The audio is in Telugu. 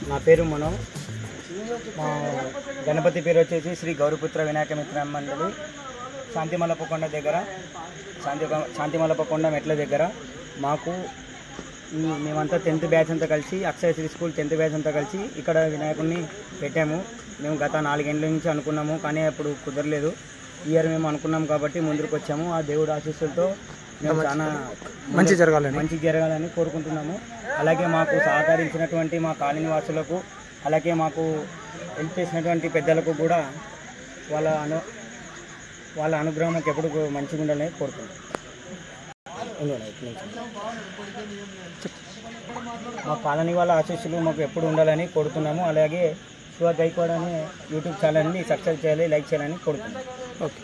నా పేరు మనో. మా గణపతి పేరు వచ్చేసి శ్రీ గౌరపుత్ర వినాయక మిత్ర మండలి, శాంతిమలపకొండ దగ్గర, శాంతిమలపకొండ మెట్ల దగ్గర. మాకు మేమంతా 10th బ్యాచ్ అంతా కలిసి, అక్షయ శ్రీ స్కూల్ 10th బ్యాచ్ అంతా కలిసి ఇక్కడ వినాయకుడిని పెట్టాము. మేము గత 4 ఏళ్ళ నుంచి అనుకున్నాము, కానీ అప్పుడు కుదరలేదు. ఈ ఇయర్ మేము అనుకున్నాం కాబట్టి ముందుకు వచ్చాము. ఆ దేవుడు ఆశీస్సులతో మేము చాలా మంచి జరగాలని కోరుకుంటున్నాము. అలాగే మాకు సహకరించినటువంటి మా కాలనీ వాసులకు, అలాగే మాకు హెల్ప్ చేసినటువంటి పెద్దలకు కూడా వాళ్ళ అనుగ్రహం మాకు ఎప్పుడు మంచిగా ఉండాలని కోరుకుంటున్నాం. మా కాలనీ వాళ్ళ ఆశీస్సులు మాకు ఎప్పుడు ఉండాలని కోరుతున్నాము. అలాగే శివ గైక్వాడ్ అనే యూట్యూబ్ ఛానల్ని సబ్స్క్రైబ్ చేయాలి, లైక్ చేయాలని కోరుతున్నాము. ఓకే.